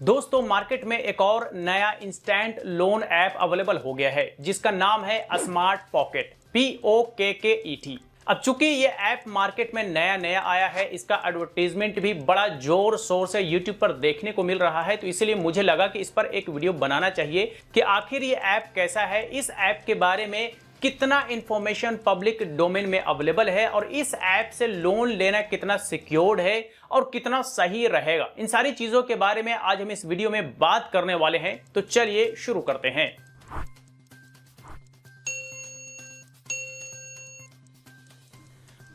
दोस्तों मार्केट में एक और नया इंस्टेंट लोन ऐप अवेलेबल हो गया है जिसका नाम है स्मार्ट पॉकेट POKKET। अब चूंकि ये ऐप मार्केट में नया नया आया है, इसका एडवर्टीजमेंट भी बड़ा जोर शोर से यूट्यूब पर देखने को मिल रहा है, तो इसलिए मुझे लगा कि इस पर एक वीडियो बनाना चाहिए कि आखिर ये ऐप कैसा है, इस ऐप के बारे में कितना इंफॉर्मेशन पब्लिक डोमेन में अवेलेबल है और इस ऐप से लोन लेना कितना सिक्योर्ड है और कितना सही रहेगा। इन सारी चीजों के बारे में आज हम इस वीडियो में बात करने वाले हैं, तो चलिए शुरू करते हैं।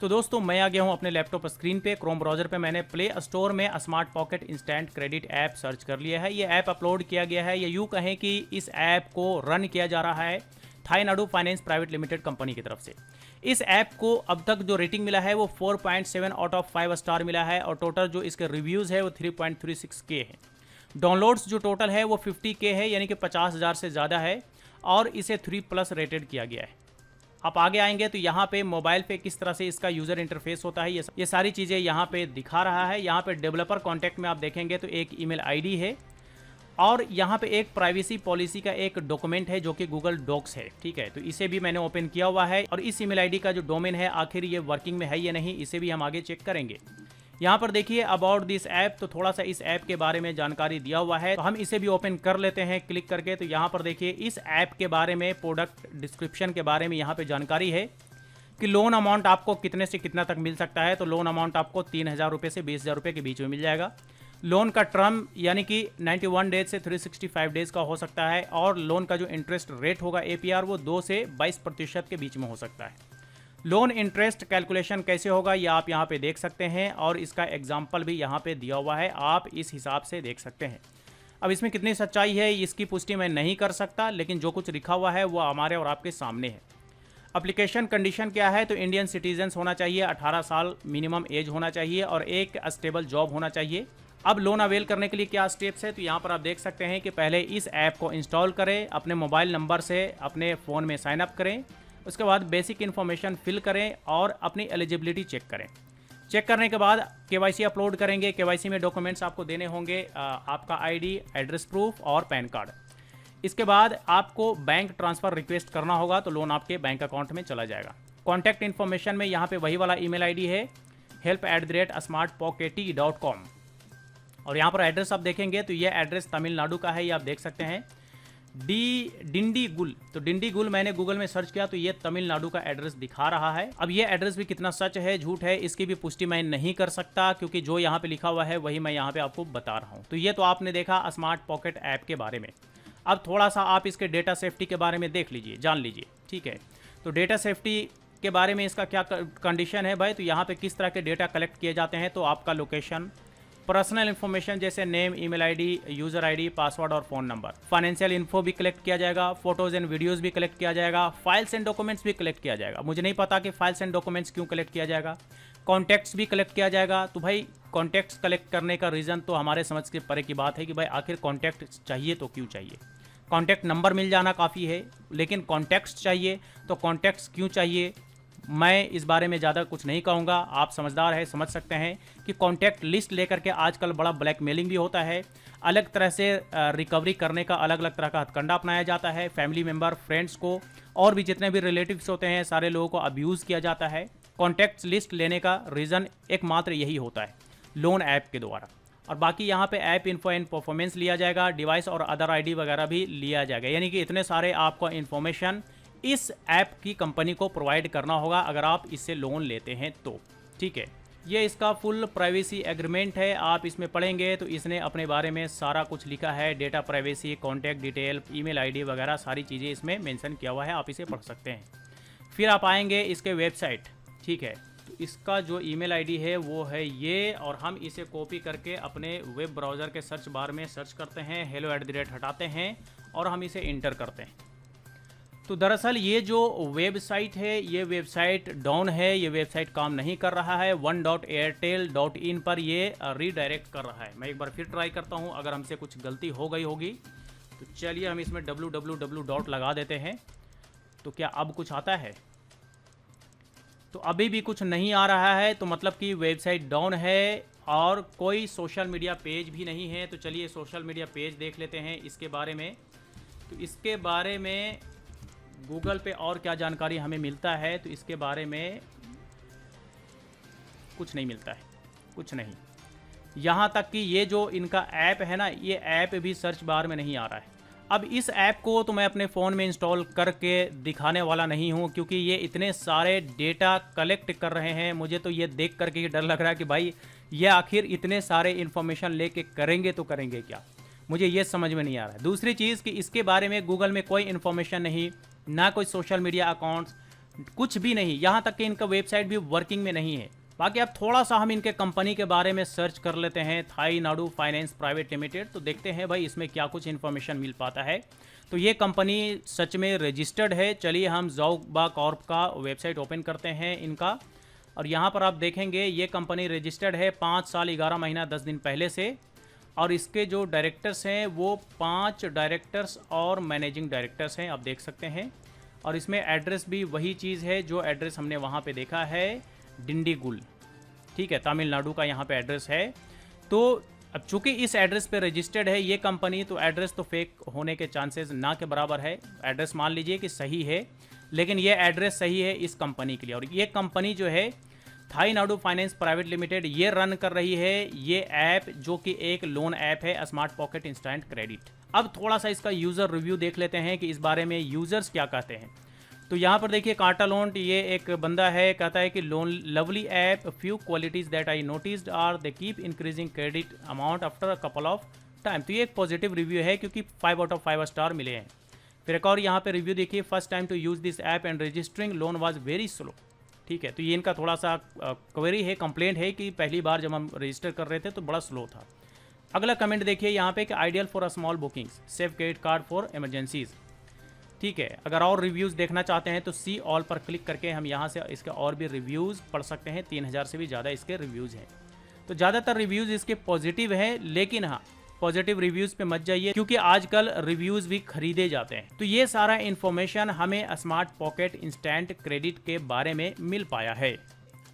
तो दोस्तों मैं आ गया हूं अपने लैपटॉप स्क्रीन पे। क्रोम ब्राउजर पे मैंने प्ले स्टोर में smart pocket instant credit app search कर लिया है। ये ऐप अपलोड किया गया है, या यूं कहें कि इस ऐप को रन किया जा रहा है थाईनाडु फाइनेंस प्राइवेट लिमिटेड कंपनी की तरफ से। इस ऐप को अब तक जो रेटिंग मिला है वो 4.7 आउट ऑफ 5 स्टार मिला है और टोटल जो इसके रिव्यूज़ है वो 3.36K है। डाउनलोड्स जो टोटल है वो 50K है, यानी कि 50,000 से ज़्यादा है और इसे 3+ रेटेड किया गया है। आप आगे आएंगे तो यहाँ पे मोबाइल पे किस तरह से इसका यूज़र इंटरफेस होता है, ये सारी चीज़ें यहाँ पे दिखा रहा है। यहाँ पे डेवलपर कॉन्टैक्ट में आप देखेंगे तो एक ईमेल आईडी है और यहाँ पे एक प्राइवेसी पॉलिसी का एक डॉक्यूमेंट है जो कि गूगल डॉक्स है। ठीक है, तो इसे भी मैंने ओपन किया हुआ है और इस ईमेल आईडी का जो डोमेन है आखिर ये वर्किंग में है या नहीं, इसे भी हम आगे चेक करेंगे। यहाँ पर देखिए अबाउट दिस ऐप, तो थोड़ा सा इस ऐप के बारे में जानकारी दिया हुआ है, तो हम इसे भी ओपन कर लेते हैं क्लिक करके। तो यहाँ पर देखिए इस ऐप के बारे में, प्रोडक्ट डिस्क्रिप्शन के बारे में यहाँ पे जानकारी है कि लोन अमाउंट आपको कितने से कितना तक मिल सकता है। तो लोन अमाउंट आपको 3,000 रुपये से 20,000 रुपये के बीच में मिल जाएगा। लोन का टर्म यानी कि 91 डेज से 365 डेज का हो सकता है और लोन का जो इंटरेस्ट रेट होगा APR वो 2 से 22% के बीच में हो सकता है। लोन इंटरेस्ट कैलकुलेशन कैसे होगा ये आप यहाँ पे देख सकते हैं और इसका एग्जाम्पल भी यहाँ पे दिया हुआ है, आप इस हिसाब से देख सकते हैं। अब इसमें कितनी सच्चाई है इसकी पुष्टि मैं नहीं कर सकता, लेकिन जो कुछ लिखा हुआ है वो हमारे और आपके सामने है। एप्लीकेशन कंडीशन क्या है, तो इंडियन सिटीजन्स होना चाहिए, 18 साल मिनिमम एज होना चाहिए और एक स्टेबल जॉब होना चाहिए। अब लोन अवेल करने के लिए क्या स्टेप्स है, तो यहाँ पर आप देख सकते हैं कि पहले इस ऐप को इंस्टॉल करें, अपने मोबाइल नंबर से अपने फ़ोन में साइन अप करें, उसके बाद बेसिक इन्फॉर्मेशन फिल करें और अपनी एलिजिबिलिटी चेक करें। चेक करने के बाद KYC अपलोड करेंगे। KYC में डॉक्यूमेंट्स आपको देने होंगे, आपका ID, एड्रेस प्रूफ और पैन कार्ड। इसके बाद आपको बैंक ट्रांसफ़र रिक्वेस्ट करना होगा, तो लोन आपके बैंक अकाउंट में चला जाएगा। कॉन्टैक्ट इन्फॉर्मेशन में यहाँ पे वही वाला ईमेल ID है help@smartpocket.com और यहाँ पर एड्रेस आप देखेंगे तो ये एड्रेस तमिलनाडु का है, ये आप देख सकते हैं डिंडीगुल। तो डिंडीगुल मैंने गूगल में सर्च किया तो ये तमिलनाडु का एड्रेस दिखा रहा है। अब ये एड्रेस भी कितना सच है झूठ है इसकी भी पुष्टि मैं नहीं कर सकता, क्योंकि जो यहाँ पे लिखा हुआ है वही मैं यहाँ पे आपको बता रहा हूँ। तो ये तो आपने देखा स्मार्ट पॉकेट ऐप के बारे में। अब थोड़ा सा आप इसके डेटा सेफ्टी के बारे में देख लीजिए, जान लीजिए। ठीक है, तो डेटा सेफ्टी के बारे में इसका क्या कंडीशन है भाई, तो यहाँ पे किस तरह के डेटा कलेक्ट किए जाते हैं, तो आपका लोकेशन, पर्सनल इन्फॉर्मेशन जैसे name, email ID, user ID, password और फ़ोन नंबर, फाइनेंशियल इन्फो भी कलेक्ट किया जाएगा, फोटोज़ एंड वीडियोज़ भी कलेक्ट किया जाएगा, फाइल्स एंड डॉक्यूमेंट्स भी कलेक्ट किया जाएगा। मुझे नहीं पता कि फाइल्स एंड डॉक्यूमेंट्स क्यों कलेक्ट किया जाएगा। कॉन्टैक्ट्स भी कलेक्ट किया जाएगा। तो भाई कॉन्टैक्ट्स कलेक्ट करने का रीज़न तो हमारे समझ के परे की बात है कि भाई आखिर कॉन्टैक्ट चाहिए तो क्यों चाहिए। कॉन्टैक्ट नंबर मिल जाना काफ़ी है, लेकिन कॉन्टैक्ट्स चाहिए तो कॉन्टैक्ट्स क्यों चाहिए, मैं इस बारे में ज़्यादा कुछ नहीं कहूँगा। आप समझदार है, समझ सकते हैं कि कॉन्टैक्ट लिस्ट लेकर के आजकल बड़ा ब्लैकमेलिंग भी होता है। अलग तरह से रिकवरी करने का अलग अलग तरह का हथकंडा अपनाया जाता है। फैमिली मेम्बर, फ्रेंड्स को और भी जितने भी रिलेटिव्स होते हैं सारे लोगों को अब्यूज़ किया जाता है। कॉन्टैक्ट लिस्ट लेने का रीज़न एकमात्र यही होता है, लोन ऐप के द्वारा। और बाकी यहाँ पे ऐप इन्फो एंड परफॉर्मेंस लिया जाएगा, डिवाइस और अदर ID वगैरह भी लिया जाएगा, यानी कि इतने सारे आपको इन्फॉर्मेशन इस ऐप की कंपनी को प्रोवाइड करना होगा अगर आप इससे लोन लेते हैं तो। ठीक है, ये इसका फुल प्राइवेसी एग्रीमेंट है। आप इसमें पढ़ेंगे तो इसने अपने बारे में सारा कुछ लिखा है, data privacy, contact detail, email ID वगैरह सारी चीज़ें इसमें मेंशन किया हुआ है, आप इसे पढ़ सकते हैं। फिर आप आएंगे इसके वेबसाइट। ठीक है, तो इसका जो ईमेल ID है वो है ये, और हम इसे कॉपी करके अपने वेब ब्राउज़र के सर्च बार में सर्च करते हैं, hello@ हटाते हैं और हम इसे इंटर करते हैं। तो दरअसल ये जो वेबसाइट है ये वेबसाइट डाउन है, ये वेबसाइट काम नहीं कर रहा है। 1.airtel.in पर ये रीडायरेक्ट कर रहा है। मैं एक बार फिर ट्राई करता हूँ, अगर हमसे कुछ गलती हो गई होगी तो चलिए हम इसमें www. लगा देते हैं। तो क्या अब कुछ आता है, तो अभी भी कुछ नहीं आ रहा है, तो मतलब कि वेबसाइट डाउन है। और कोई सोशल मीडिया पेज भी नहीं है। तो चलिए सोशल मीडिया पेज देख लेते हैं इसके बारे में। तो इसके बारे में गूगल पे और क्या जानकारी हमें मिलता है, तो इसके बारे में कुछ नहीं मिलता है, कुछ नहीं। यहाँ तक कि ये जो इनका ऐप है ना, ये ऐप भी सर्च बार में नहीं आ रहा है। अब इस ऐप को तो मैं अपने फ़ोन में इंस्टॉल करके दिखाने वाला नहीं हूँ, क्योंकि ये इतने सारे डेटा कलेक्ट कर रहे हैं। मुझे तो ये देख करके ही डर लग रहा है कि भाई ये आखिर इतने सारे इन्फॉर्मेशन लेके करेंगे तो करेंगे क्या, मुझे ये समझ में नहीं आ रहा है। दूसरी चीज़ कि इसके बारे में गूगल में कोई इन्फॉर्मेशन नहीं, ना कोई सोशल मीडिया अकाउंट्स, कुछ भी नहीं। यहाँ तक कि इनका वेबसाइट भी वर्किंग में नहीं है। बाकी अब थोड़ा सा हम इनके कंपनी के बारे में सर्च कर लेते हैं, Thai Nadu finance private limited. तो देखते हैं भाई इसमें क्या कुछ इन्फॉर्मेशन मिल पाता है। तो ये कंपनी सच में रजिस्टर्ड है। चलिए हम ज़ौबा कॉर्प का वेबसाइट ओपन करते हैं इनका, और यहाँ पर आप देखेंगे ये कंपनी रजिस्टर्ड है 5 साल 11 महीना 10 दिन पहले से। और इसके जो डायरेक्टर्स हैं वो 5 डायरेक्टर्स और मैनेजिंग डायरेक्टर्स हैं, आप देख सकते हैं। और इसमें एड्रेस भी वही चीज़ है जो एड्रेस हमने वहाँ पे देखा है, डिंडीगुल, ठीक है, तमिलनाडु का यहाँ पे एड्रेस है। तो अब चूंकि इस एड्रेस पे रजिस्टर्ड है ये कंपनी, तो एड्रेस तो फेक होने के चांसेस ना के बराबर है। एड्रेस मान लीजिए कि सही है, लेकिन ये एड्रेस सही है इस कंपनी के लिए। और ये कंपनी जो है Thai Nadu finance private limited, ये रन कर रही है ये ऐप, जो कि एक लोन ऐप है, स्मार्ट पॉकेट इंस्टेंट क्रेडिट। अब थोड़ा सा इसका यूज़र रिव्यू देख लेते हैं कि इस बारे में यूज़र्स क्या कहते हैं। तो यहाँ पर देखिए कांटालोन, ये एक बंदा है, कहता है कि loan lovely app, few qualities that I noticed are they keep increasing credit amount after a couple of time. तो ये एक पॉजिटिव रिव्यू है, क्योंकि 5 आउट ऑफ 5 स्टार मिले हैं। फिर एक और यहाँ पे रिव्यू देखिए, first time to use this app and registering loan was very slow. ठीक है, तो ये इनका थोड़ा सा क्वेरी है, कंप्लेंट है कि पहली बार जब हम रजिस्टर कर रहे थे तो बड़ा स्लो था। अगला कमेंट देखिए यहाँ पे कि ideal for a small bookings, save credit card for emergencies. ठीक है, अगर और रिव्यूज़ देखना चाहते हैं तो सी ऑल पर क्लिक करके हम यहाँ से इसके और भी रिव्यूज़ पढ़ सकते हैं। 3000 से भी ज़्यादा इसके रिव्यूज़ हैं। तो ज़्यादातर रिव्यूज़ इसके पॉजिटिव हैं, लेकिन हाँ पॉजिटिव रिव्यूज़ पे मत जाइए, क्योंकि आजकल रिव्यूज़ भी खरीदे जाते हैं। तो ये सारा इन्फॉर्मेशन हमें स्मार्ट पॉकेट इंस्टेंट क्रेडिट के बारे में मिल पाया है।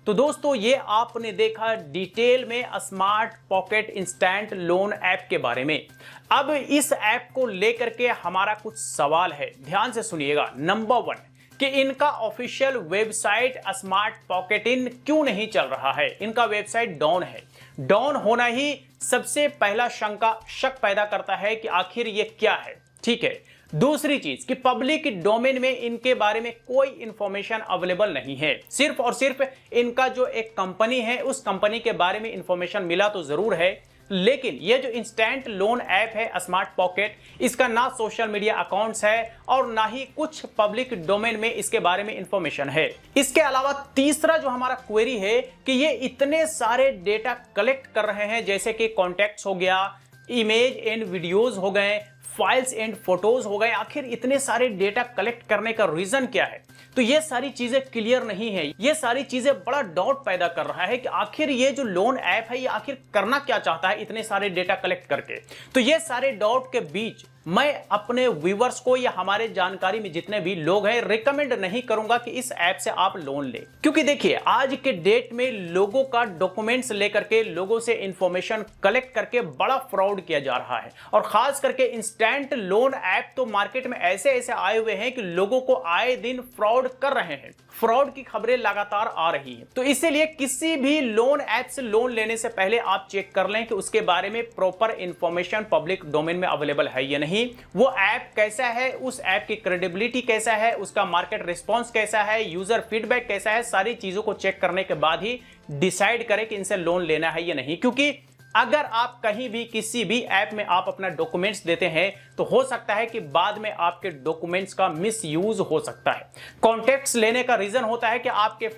तो दोस्तों ये आपने देखा डिटेल में smart pocket instant loan app के बारे में। अब इस ऐप को लेकर के हमारा कुछ सवाल है, ध्यान से सुनिएगा। नंबर 1 कि इनका ऑफिशियल वेबसाइट स्मार्ट पॉकेट इन क्यों नहीं चल रहा है। इनका वेबसाइट डाउन है। डाउन होना ही सबसे पहला शक पैदा करता है कि आखिर ये क्या है। ठीक है, दूसरी चीज कि पब्लिक डोमेन में इनके बारे में कोई इंफॉर्मेशन अवेलेबल नहीं है। सिर्फ और सिर्फ इनका जो एक कंपनी है उस कंपनी के बारे में इंफॉर्मेशन मिला तो जरूर है, लेकिन ये जो इंस्टेंट लोन ऐप है स्मार्ट पॉकेट, इसका ना सोशल मीडिया अकाउंट्स है और ना ही कुछ पब्लिक डोमेन में इसके बारे में इंफॉर्मेशन है। इसके अलावा तीसरा जो हमारा क्वेरी है कि ये इतने सारे डेटा कलेक्ट कर रहे हैं, जैसे कि कॉन्टैक्ट्स हो गया, इमेज एंड वीडियोज हो गए, फाइल्स एंड फोटोज हो गए। आखिर इतने सारे डेटा कलेक्ट करने का रीजन क्या है? तो ये सारी चीजें क्लियर नहीं है। ये सारी चीजें बड़ा डाउट पैदा कर रहा है कि आखिर ये जो लोन ऐप है ये आखिर करना क्या चाहता है इतने सारे डेटा कलेक्ट करके। तो ये सारे डाउट के बीच मैं अपने व्यूअर्स को या हमारे जानकारी में जितने भी लोग हैं रिकमेंड नहीं करूंगा कि इस ऐप से आप लोन ले, क्योंकि देखिए आज के डेट में लोगों का डॉक्यूमेंट्स लेकर के लोगों से इंफॉर्मेशन कलेक्ट करके बड़ा फ्रॉड किया जा रहा है। और खास करके इंस्टेंट लोन ऐप तो मार्केट में ऐसे ऐसे आए हुए हैं कि लोगों को आए दिन फ्रॉड कर रहे हैं। फ्रॉड की खबरें लगातार आ रही हैं। तो इसीलिए किसी भी लोन ऐप से लोन लेने से पहले आप चेक कर लें कि उसके बारे में प्रॉपर इंफॉर्मेशन पब्लिक डोमेन में अवेलेबल है या नहीं, वो ऐप कैसा है, उस ऐप की क्रेडिबिलिटी कैसा है, उसका मार्केट रिस्पांस कैसा है, यूजर फीडबैक कैसा है, सारी चीजों को चेक करने के बाद ही डिसाइड करें कि इनसे लोन लेना है या नहीं। क्योंकि अगर आप कहीं भी किसी भी ऐप में आप अपना डॉक्यूमेंट्स देते हैं तो हो सकता है कि बाद में आपके डॉक्यूमेंट्स का मिसयूज हो सकता है। कॉन्टैक्ट्स लेने का रीजन होता है कि आपके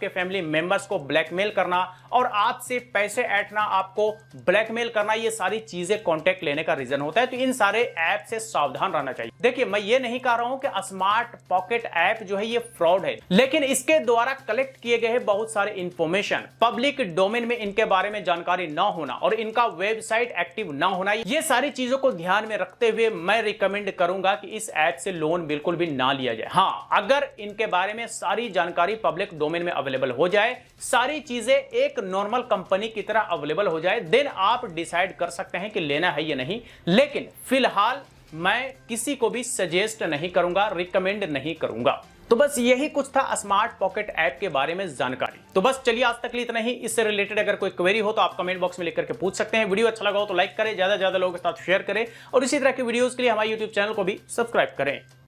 फैमिली मेंबर्स को ब्लैकमेल करना और आपसे पैसे ऐंठना, आपको ब्लैकमेल करना, ये सारी चीजें कॉन्टैक्ट लेने का रीजन होता है। तो इन सारे ऐप से सावधान रहना चाहिए। देखिए मैं ये नहीं कह रहा हूं कि स्मार्ट पॉकेट ऐप जो है ये फ्रॉड है, लेकिन इसके द्वारा कलेक्ट किए गए बहुत सारे इंफॉर्मेशन पब्लिक डोमेन में इनके बारे में जानकारी ना होना और इनका वेबसाइट एक्टिव ना होना, ये सारी चीजों को ध्यान में रखते हुए मैं रिकमेंड करूंगा कि इस ऐप से लोन बिल्कुल भी ना लिया जाए। हाँ, अगर इनके बारे में सारी जानकारी पब्लिक डोमेन में अवेलेबल हो जाए, सारी चीजें एक नॉर्मल कंपनी की तरह अवेलेबल हो जाए, देन आप डिसाइड कर सकते हैं कि लेना है या नहीं। लेकिन फिलहाल मैं किसी को भी सजेस्ट नहीं करूंगा, रिकमेंड नहीं करूंगा। तो बस यही कुछ था स्मार्ट पॉकेट ऐप के बारे में जानकारी। तो बस चलिए, आज तक लिए इतना ही। इससे रिलेटेड अगर कोई क्वेरी हो तो आप कमेंट बॉक्स में लिख करके पूछ सकते हैं। वीडियो अच्छा लगा हो तो लाइक करें, ज्यादा से ज्यादा लोगों के साथ शेयर करें और इसी तरह के वीडियोस के लिए हमारे यूट्यूब चैनल को भी सब्सक्राइब करें।